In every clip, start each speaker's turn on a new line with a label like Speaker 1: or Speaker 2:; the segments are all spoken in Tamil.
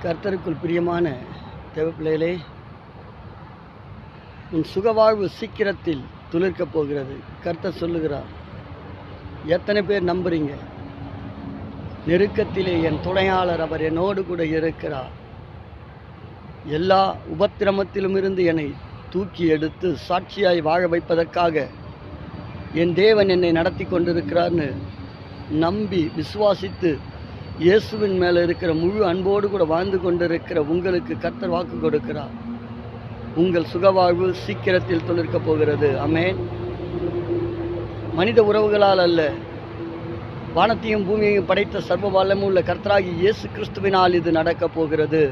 Speaker 1: கர்த்தருக்குள் பிரியமான தேவப்பிள்ளைகளே, உன் சுகவாழ்வு சீக்கிரத்தில் துளிர்க்கப் போகிறது. கர்த்தர் சொல்லுகிறார். எத்தனை பேர் நம்புறீங்க? நெருக்கத்திலே என் துணையாளர் அவர் என்னோடு கூட இருக்கிறார். எல்லா உபத்திரமத்திலும் இருந்து என்னை தூக்கி எடுத்து சாட்சியாய் வாழ வைப்பதற்காக என் தேவன் என்னை நடத்தி கொண்டிருக்கிறார்னு நம்பி விசுவாசித்து இயேசுவின் மேலே இருக்கிற முழு அன்போடு கூட வாழ்ந்து கொண்டிருக்கிற உங்களுக்கு கர்த்தர் வாக்கு கொடுக்கிறார். உங்கள் சுகவாழ்வு சீக்கிரத்தில் துளிர்க்கப் போகிறது. ஆமென். மனித உறவுகளால் அல்ல, வானத்தையும் பூமியையும் படைத்த சர்வ வல்லமையும் உள்ள கர்த்தராகி இயேசு கிறிஸ்துவினால் இது நடக்கப் போகிறது.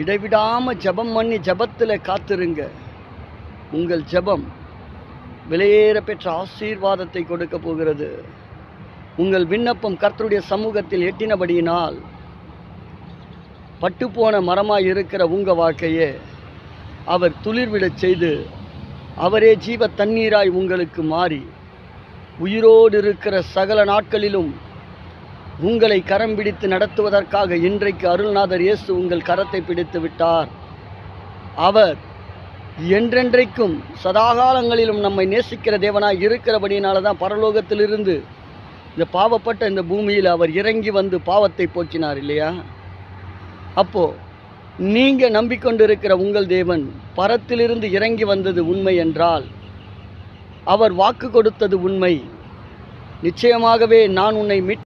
Speaker 1: இடைவிடாமல் ஜெபம் பண்ணி ஜெபத்தில் காத்திருங்க. உங்கள் ஜெபம் விலையேற பெற்ற ஆசீர்வாதத்தை கொடுக்க போகிறது. உங்கள் விண்ணப்பம் கர்த்தருடைய சமூகத்தில் எட்டினபடியினால் பட்டுப்போன மரமாய் இருக்கிற உங்கள் வாழ்க்கையே அவர் துளிர்விடச் செய்து அவரே ஜீவ தண்ணீராய் உங்களுக்கு மாறி உயிரோடு இருக்கிற சகல நாட்களிலும் உங்களை கரம் பிடித்து நடத்துவதற்காக இன்றைக்கு அருள்நாதர் இயேசு உங்கள் கரத்தை பிடித்து விட்டார். அவர் என்றென்றைக்கும் சதாகாலங்களிலும் நம்மை நேசிக்கிற தேவனாய் இருக்கிறபடியினால தான் பரலோகத்திலிருந்து இந்த பாவப்பட்ட இந்த பூமியில் அவர் இறங்கி வந்து பாவத்தை போக்கினார் இல்லையா? அப்போது நீங்கள் நம்பிக்கொண்டிருக்கிற உங்கள் தேவன் பரத்திலிருந்து இறங்கி வந்தது உண்மை என்றால், அவர் வாக்கு கொடுத்தது உண்மை. நிச்சயமாகவே நான் உன்னை மீட்க